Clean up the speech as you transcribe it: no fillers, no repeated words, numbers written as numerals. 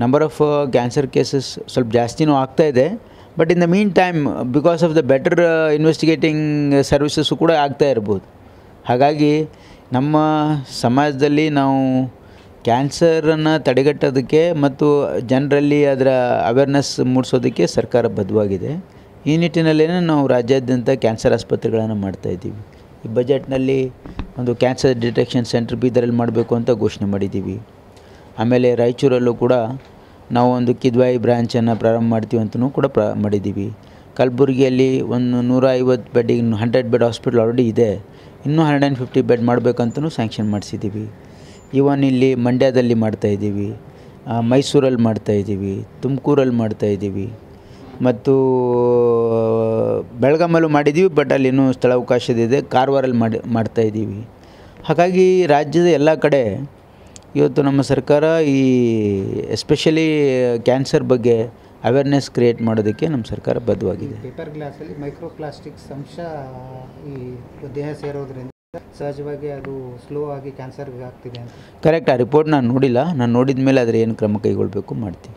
Number of cancer cases ಸ್ವಲ್ಪ ಜಾಸ್ತಿನೂ ಆಗ್ತಾಯಿದೆ. But in the mean time because of the better investigating services ಕೂಡ ಆಗ್ತಾ ಇರ್ಬೋದು. ಹಾಗಾಗಿ ನಮ್ಮ ಸಮಾಜದಲ್ಲಿ ನಾವು ಕ್ಯಾನ್ಸರನ್ನು ತಡೆಗಟ್ಟೋದಕ್ಕೆ ಮತ್ತು ಜನರಲ್ಲಿ ಅದರ ಅವೇರ್ನೆಸ್ ಮೂಡಿಸೋದಕ್ಕೆ ಸರ್ಕಾರ ಬದ್ಧವಾಗಿದೆ. ಈ ನಿಟ್ಟಿನಲ್ಲೇ ನಾವು ರಾಜ್ಯಾದ್ಯಂತ ಕ್ಯಾನ್ಸರ್ ಆಸ್ಪತ್ರೆಗಳನ್ನು ಮಾಡ್ತಾಯಿದ್ದೀವಿ. ಈ ಬಜೆಟ್ನಲ್ಲಿ ಒಂದು ಕ್ಯಾನ್ಸರ್ ಡಿಟೆಕ್ಷನ್ ಸೆಂಟರ್ ಬೀದರಲ್ಲಿ ಮಾಡಬೇಕು ಅಂತ ಘೋಷಣೆ ಮಾಡಿದ್ದೀವಿ. ಆಮೇಲೆ ರಾಯಚೂರಲ್ಲೂ ಕೂಡ ನಾವು ಒಂದು ಕಿದ್ವಾಯಿ ಬ್ರಾಂಚನ್ನು ಪ್ರಾರಂಭ ಮಾಡ್ತೀವಿ ಅಂತಲೂ ಕೂಡ ಮಾಡಿದ್ದೀವಿ. ಕಲಬುರಗಿಯಲ್ಲಿ ಒಂದು 150 ಬೆಡ್ಡಿಗೆ 100 ಬೆಡ್ ಹಾಸ್ಪಿಟಲ್ ಆಲ್ರೆಡಿ ಇದೆ. ಇನ್ನೂ 150 ಬೆಡ್ ಮಾಡಬೇಕಂತಲೂ ಸ್ಯಾಂಕ್ಷನ್ ಮಾಡಿಸಿದ್ದೀವಿ. ಇವನ್ ಇಲ್ಲಿ ಮಂಡ್ಯದಲ್ಲಿ ಮಾಡ್ತಾಯಿದ್ದೀವಿ, ಮೈಸೂರಲ್ಲಿ ಮಾಡ್ತಾಯಿದ್ದೀವಿ, ತುಮಕೂರಲ್ಲಿ ಮಾಡ್ತಾಯಿದ್ದೀವಿ ಮತ್ತು ಬೆಳಗಾಮಲ್ಲೂ ಮಾಡಿದ್ದೀವಿ. ಬಟ್ ಅಲ್ಲಿ ಇನ್ನೂ ಸ್ಥಳಾವಕಾಶದಿದೆ. ಕಾರವಾರಲ್ಲಿ ಮಾಡ್ತಾಯಿದ್ದೀವಿ. ಹಾಗಾಗಿ ರಾಜ್ಯದ ಎಲ್ಲ ಕಡೆ ಇವತ್ತು ನಮ್ಮ ಸರ್ಕಾರ ಈ ಎಸ್ಪೆಷಲಿ ಕ್ಯಾನ್ಸರ್ ಬಗ್ಗೆ ಅವೇರ್ನೆಸ್ ಕ್ರಿಯೇಟ್ ಮಾಡೋದಕ್ಕೆ ನಮ್ಮ ಸರ್ಕಾರ ಬದ್ಧವಾಗಿದೆ. ಪೇಪರ್ ಗ್ಲಾಸಲ್ಲಿ ಮೈಕ್ರೋ ಪ್ಲಾಸ್ಟಿಕ್ಸ್ ಅಂಶ ಈ ದೇಹ ಸೇರೋದ್ರಿಂದ ಸಹಜವಾಗಿ ಅದು ಸ್ಲೋ ಆಗಿ ಕ್ಯಾನ್ಸರ್ಗೆ ಆಗ್ತಿದೆ ಅಂತ. ಕರೆಕ್ಟ್. ಆ ರಿಪೋರ್ಟ್ ನಾನು ನೋಡಿಲ್ಲ. ನಾನು ನೋಡಿದ ಮೇಲೆ ಅದರ ಏನು ಕ್ರಮ ಕೈಗೊಳ್ಳಬೇಕು ಮಾಡ್ತೀವಿ.